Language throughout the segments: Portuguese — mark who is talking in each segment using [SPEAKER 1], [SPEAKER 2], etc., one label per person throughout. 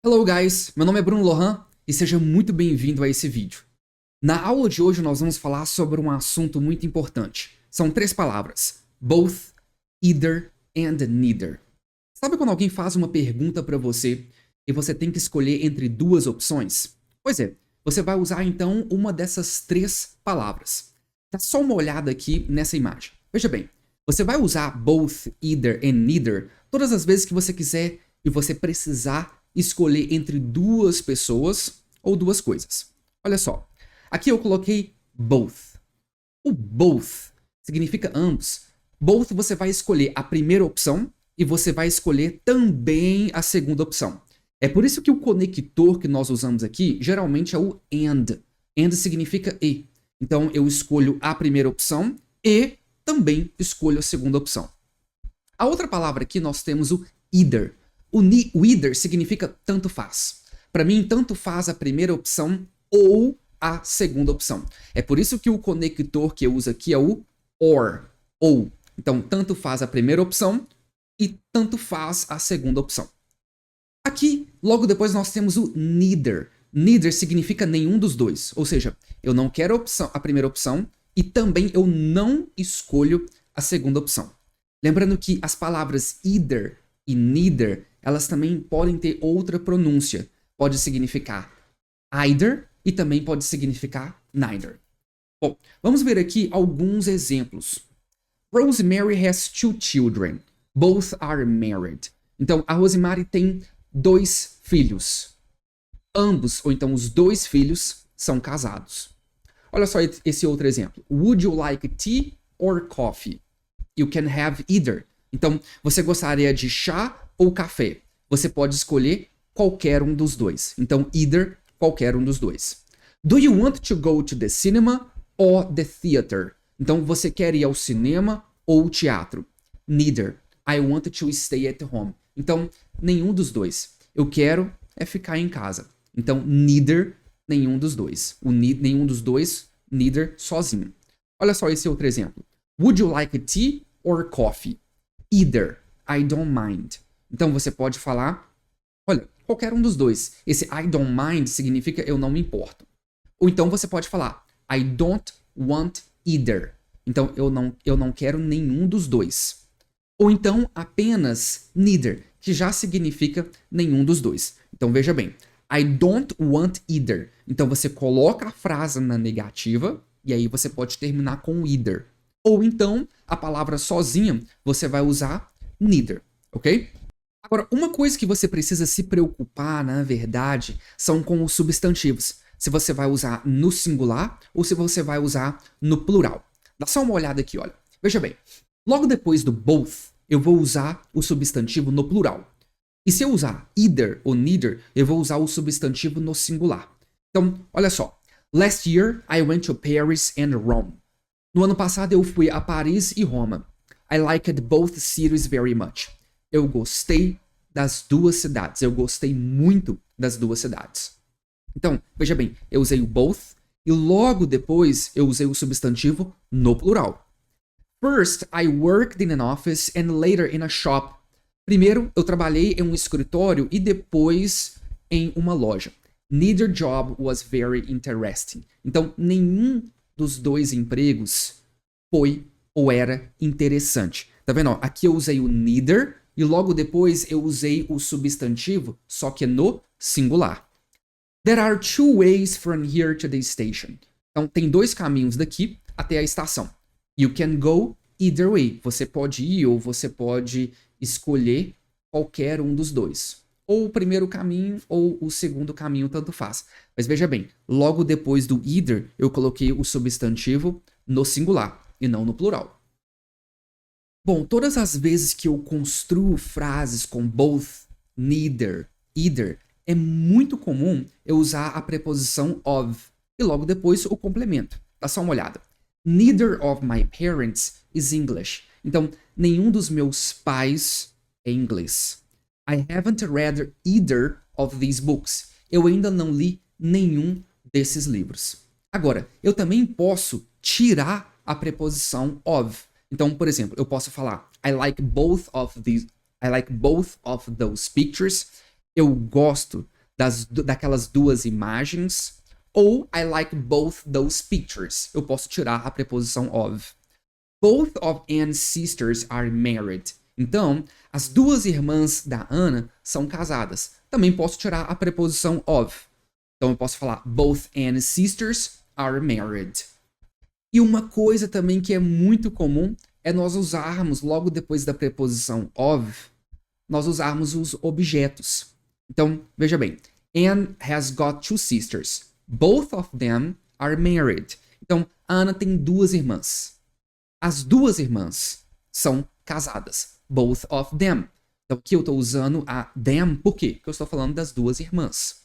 [SPEAKER 1] Hello guys, meu nome é Bruno Lohan e seja muito bem-vindo a esse vídeo. Na aula de hoje nós vamos falar sobre um assunto muito importante. São três palavras: both, either and neither. Sabe quando alguém faz uma pergunta para você e você tem que escolher entre duas opções? Pois é, você vai usar então uma dessas três palavras. Dá só uma olhada aqui nessa imagem. Veja bem, você vai usar both, either and neither todas as vezes que você quiser e você precisar escolher entre duas pessoas ou duas coisas. Olha só, aqui eu coloquei both. O both significa ambos. Both você vai escolher a primeira opção e você vai escolher também a segunda opção. É por isso que o conector que nós usamos aqui geralmente é o and. And significa e. Então eu escolho a primeira opção e também escolho a segunda opção. A outra palavra aqui nós temos o either. O either significa tanto faz. Para mim, tanto faz a primeira opção ou a segunda opção. É por isso que o conector que eu uso aqui é o or, ou. Então, tanto faz a primeira opção e tanto faz a segunda opção. Aqui, logo depois, nós temos o neither. Neither significa nenhum dos dois. Ou seja, eu não quero a primeira opção e também eu não escolho a segunda opção. Lembrando que as palavras either e neither, elas também podem ter outra pronúncia. Pode significar either e também pode significar neither. Bom, vamos ver aqui alguns exemplos. Rosemary has two children. Both are married. Então, a Rosemary tem dois filhos. Ambos, ou então os dois filhos, são casados. Olha só esse outro exemplo. Would you like tea or coffee? You can have either. Então, você gostaria de chá ou café? Você pode escolher qualquer um dos dois. Então, either, qualquer um dos dois. Do you want to go to the cinema or the theater? Então, você quer ir ao cinema ou teatro? Neither. I want to stay at home. Então, nenhum dos dois. Eu quero é ficar em casa. Então, neither, nenhum dos dois. Nenhum dos dois, neither, sozinho. Olha só esse outro exemplo. Would you like tea or coffee? Either. I don't mind. Então você pode falar, olha, qualquer um dos dois. Esse I don't mind significa eu não me importo. Ou então você pode falar, I don't want either. Então eu não quero nenhum dos dois. Ou então apenas neither, que já significa nenhum dos dois. Então veja bem, I don't want either. Então você coloca a frase na negativa e aí você pode terminar com either. Ou então, a palavra sozinha, você vai usar neither, ok? Agora, uma coisa que você precisa se preocupar, na verdade, são com os substantivos. Se você vai usar no singular ou se você vai usar no plural. Dá só uma olhada aqui, olha. Veja bem, logo depois do both, eu vou usar o substantivo no plural. E se eu usar either ou neither, eu vou usar o substantivo no singular. Então, olha só. Last year, I went to Paris and Rome. No ano passado eu fui a Paris e Roma. I liked both cities very much. Eu gostei das duas cidades. Eu gostei muito das duas cidades. Então, veja bem, eu usei o both e logo depois eu usei o substantivo no plural. First, I worked in an office and later in a shop. Primeiro, eu trabalhei em um escritório e depois em uma loja. Neither job was very interesting. Então, nenhum dos dois empregos foi ou era interessante. Tá vendo? Ó, aqui eu usei o neither e logo depois eu usei o substantivo, só que no singular. There are two ways from here to the station. Então tem dois caminhos daqui até a estação. You can go either way. Você pode ir ou você pode escolher qualquer um dos dois. Ou o primeiro caminho ou o segundo caminho, tanto faz. Mas veja bem, logo depois do either, eu coloquei o substantivo no singular e não no plural. Bom, todas as vezes que eu construo frases com both, neither, either, é muito comum eu usar a preposição of e logo depois o complemento. Dá só uma olhada. Neither of my parents is English. Então, nenhum dos meus pais é inglês. I haven't read either of these books. Eu ainda não li nenhum desses livros. Agora, eu também posso tirar a preposição of. Então, por exemplo, eu posso falar I like both of those pictures eu gosto daquelas duas imagens, ou I like both those pictures. Eu posso tirar a preposição of. Both of Anne's sisters are married. Então, as duas irmãs da Anna são casadas. Também posso tirar a preposição of. Então, eu posso falar both Anne's sisters are married. E uma coisa também que é muito comum é nós usarmos, logo depois da preposição of, nós usarmos os objetos. Então, veja bem. Anne has got two sisters. Both of them are married. Então, a Anna tem duas irmãs. As duas irmãs são casadas. Both of them. Então, aqui eu estou usando a them, por quê? Porque eu estou falando das duas irmãs.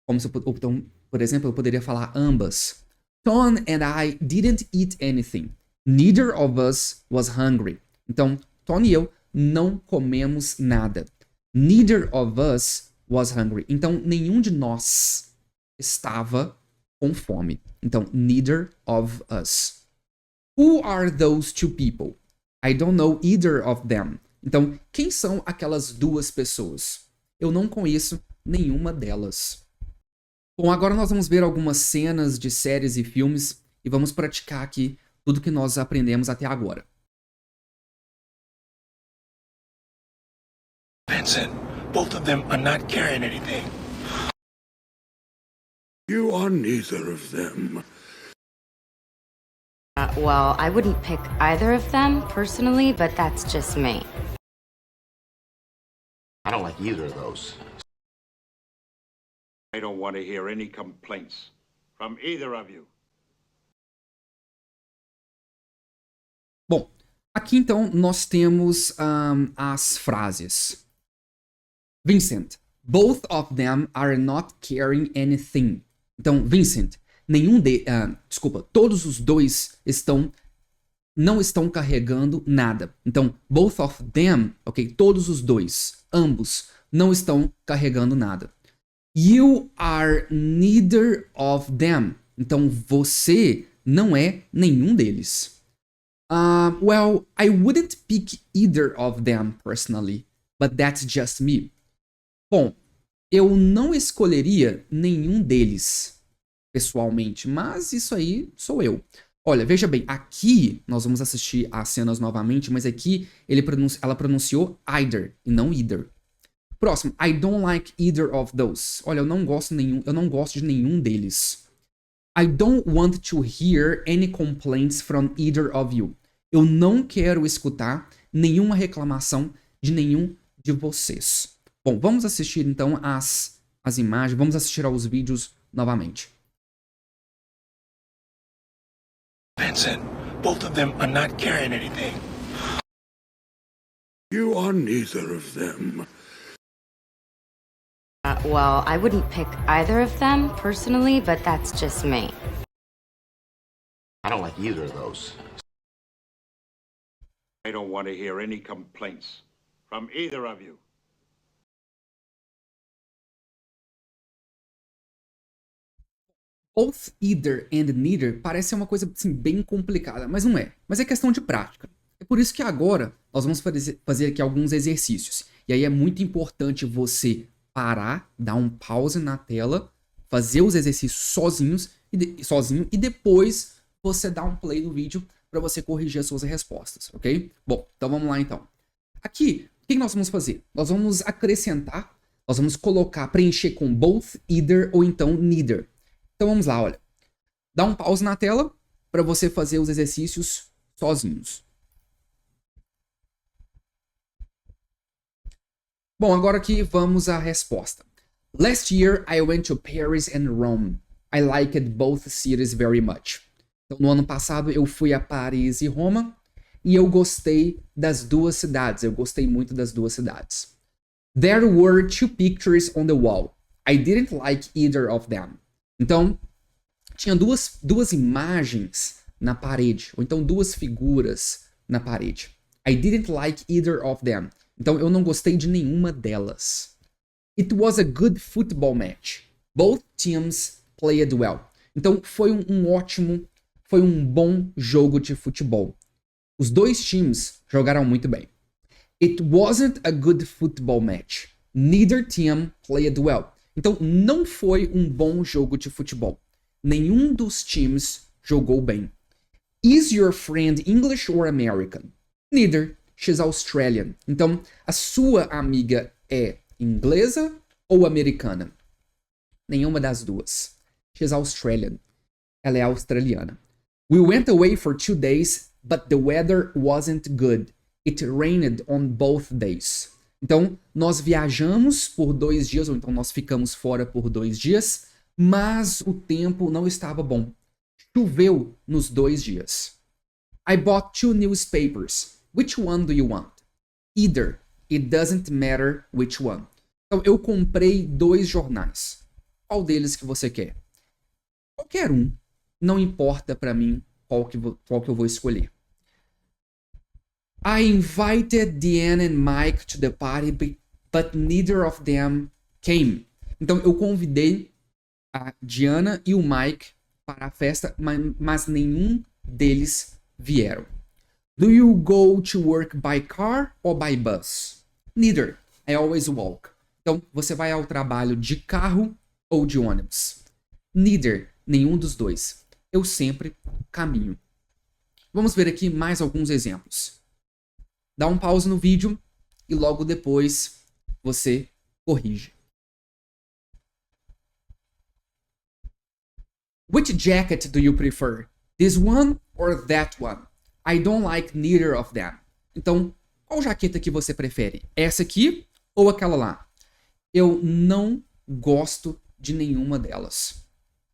[SPEAKER 1] Como se então, por exemplo, eu poderia falar ambas. Tom and I didn't eat anything. Neither of us was hungry. Então, Tom e eu não comemos nada. Neither of us was hungry. Então, nenhum de nós estava com fome. Então, neither of us. Who are those two people? I don't know either of them. Então, quem são aquelas duas pessoas? Eu não conheço nenhuma delas. Bom, agora nós vamos ver algumas cenas de séries e filmes e vamos praticar aqui tudo que nós aprendemos até agora.
[SPEAKER 2] Vincent, both of them are not carrying anything.
[SPEAKER 3] You are neither of them.
[SPEAKER 4] Well, I wouldn't pick either of them personally, but that's just me.
[SPEAKER 5] I don't like either of those.
[SPEAKER 2] I don't want to hear any complaints from either of you.
[SPEAKER 1] Bom, aqui então nós temos as frases. Vincent, both of them are not carrying anything. Então, Vincent, todos os dois não estão carregando nada. Então, both of them, ok? Todos os dois, ambos, não estão carregando nada. You are neither of them. Então, você não é nenhum deles. Well, I wouldn't pick either of them personally, but that's just me. Bom, eu não escolheria nenhum deles pessoalmente, mas isso aí sou eu. Olha, veja bem, aqui nós vamos assistir as cenas novamente, mas aqui ela pronunciou either e não either. Próximo, I don't like either of those. Olha, eu não gosto de nenhum deles. I don't want to hear any complaints from either of you. Eu não quero escutar nenhuma reclamação de nenhum de vocês. Bom, vamos assistir então as imagens, vamos assistir aos vídeos novamente.
[SPEAKER 2] Vincent, both of them are not carrying anything.
[SPEAKER 3] You are neither of them.
[SPEAKER 4] Well, I wouldn't pick either of them personally, but that's just me.
[SPEAKER 5] I don't like either of those.
[SPEAKER 2] I don't want to hear any complaints from either of you.
[SPEAKER 1] Both, either and neither parece uma coisa assim, bem complicada, mas não é. Mas é questão de prática. É por isso que agora nós vamos fazer aqui alguns exercícios. E aí é muito importante você parar, dar um pause na tela, fazer os exercícios sozinho e depois você dar um play no vídeo para você corrigir as suas respostas, ok? Bom, então vamos lá então. Aqui, o que nós vamos fazer? Nós vamos acrescentar, nós vamos preencher com both, either ou então neither. Então vamos lá, olha. Dá um pause na tela para você fazer os exercícios sozinhos. Bom, agora aqui vamos à resposta. Last year I went to Paris and Rome. I liked both cities very much. Então, no ano passado eu fui a Paris e Roma e eu gostei das duas cidades. Eu gostei muito das duas cidades. There were two pictures on the wall. I didn't like either of them. Então, tinha duas imagens na parede, ou então duas figuras na parede. I didn't like either of them. Então, eu não gostei de nenhuma delas. It was a good football match. Both teams played well. Então, foi um bom jogo de futebol. Os dois times jogaram muito bem. It wasn't a good football match. Neither team played well. Então, não foi um bom jogo de futebol. Nenhum dos times jogou bem. Is your friend English or American? Neither. She's Australian. Então, a sua amiga é inglesa ou americana? Nenhuma das duas. She's Australian. Ela é australiana. We went away for 2 days, but the weather wasn't good. It rained on both days. Então, nós viajamos por 2 dias, ou então nós ficamos fora por 2 dias, mas o tempo não estava bom. Choveu nos 2 dias. I bought 2 newspapers. Which one do you want? Either. It doesn't matter which one. Então, eu comprei 2 jornais. Qual deles que você quer? Qualquer um. Não importa pra mim qual que eu vou escolher. I invited Diane and Mike to the party, but neither of them came. Então, eu convidei a Diana e o Mike para a festa, mas nenhum deles vieram. Do you go to work by car or by bus? Neither. I always walk. Então, você vai ao trabalho de carro ou de ônibus? Neither. Nenhum dos dois. Eu sempre caminho. Vamos ver aqui mais alguns exemplos. Dá um pause no vídeo e logo depois você corrige. Which jacket do you prefer? This one or that one? I don't like neither of them. Então, qual jaqueta que você prefere? Essa aqui ou aquela lá? Eu não gosto de nenhuma delas.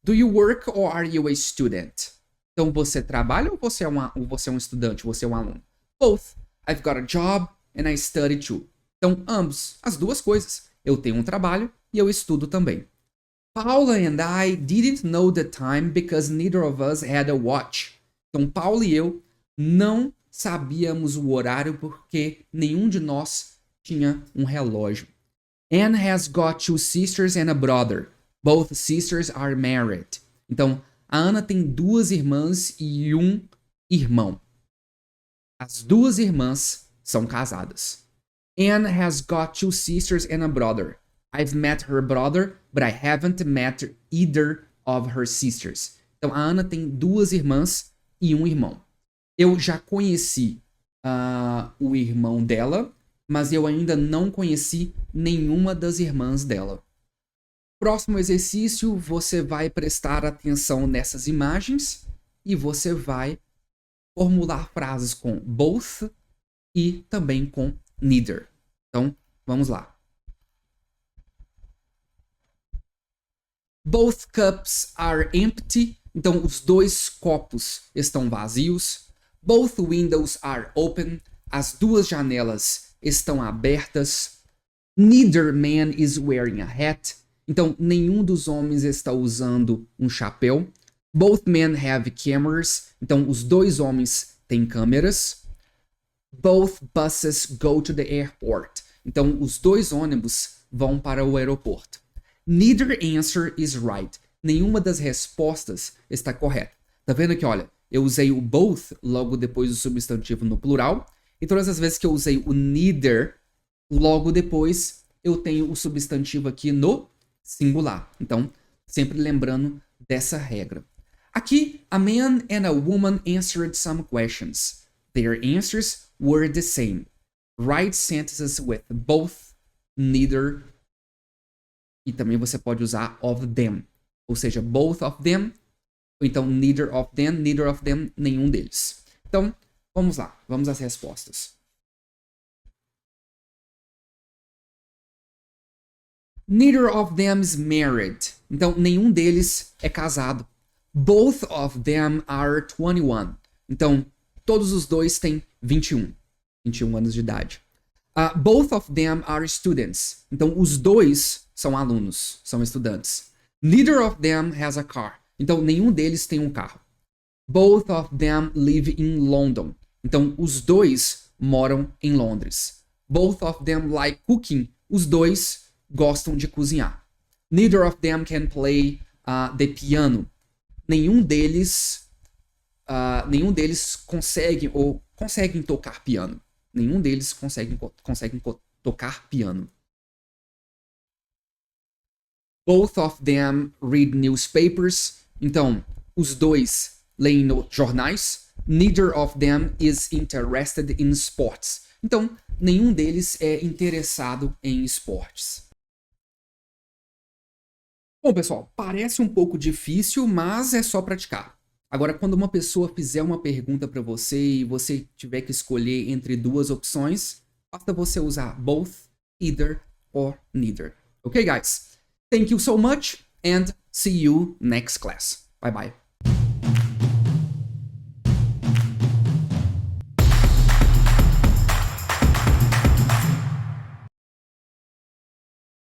[SPEAKER 1] Do you work or are you a student? Então, você trabalha ou você é um estudante? Você é um aluno? Both. I've got a job and I study too. Então, ambos, as duas coisas. Eu tenho um trabalho e eu estudo também. Paula and I didn't know the time because neither of us had a watch. Então, Paula e eu não sabíamos o horário porque nenhum de nós tinha um relógio. Anne has got 2 sisters and a brother. Both sisters are married. Então, a Ana tem 2 irmãs e um irmão. As 2 irmãs são casadas. Anne has got 2 sisters and a brother. I've met her brother, but I haven't met either of her sisters. Então, a Ana tem 2 irmãs e um irmão. Eu já conheci o irmão dela, mas eu ainda não conheci nenhuma das irmãs dela. Próximo exercício, você vai prestar atenção nessas imagens e você vai formular frases com both e também com neither. Então, vamos lá. Both cups are empty. Então, os 2 copos estão vazios. Both windows are open. As 2 janelas estão abertas. Neither man is wearing a hat. Então, nenhum dos homens está usando um chapéu. Both men have cameras. Então, os 2 homens têm câmeras. Both buses go to the airport. Então, os 2 ônibus vão para o aeroporto. Neither answer is right. Nenhuma das respostas está correta. Tá vendo aqui, olha, eu usei o both logo depois do substantivo no plural. E todas as vezes que eu usei o neither, logo depois eu tenho o substantivo aqui no singular. Então, sempre lembrando dessa regra. Aqui, a man and a woman answered some questions. Their answers were the same. Write sentences with both, neither, e também você pode usar of them. Ou seja, both of them, ou então neither of them, nenhum deles. Então, vamos lá, vamos às respostas. Neither of them is married. Então, nenhum deles é casado. Both of them are 21. Então, todos os 2 têm 21 anos de idade. Both of them are students. Então, os 2 são alunos, são estudantes. Neither of them has a car. Então, nenhum deles tem um carro. Both of them live in London. Então, os 2 moram em Londres. Both of them like cooking. Os 2 gostam de cozinhar. Neither of them can play the piano. Nenhum deles conseguem tocar piano. Nenhum deles conseguem tocar piano. Both of them read newspapers. Então, os dois leem jornais. Neither of them is interested in sports. Então, nenhum deles é interessado em esportes. Bom, pessoal, parece um pouco difícil, mas é só praticar. Agora, quando uma pessoa fizer uma pergunta para você e você tiver que escolher entre duas opções, basta você usar both, either or neither. Okay, guys? Thank you so much and see you next class. Bye bye.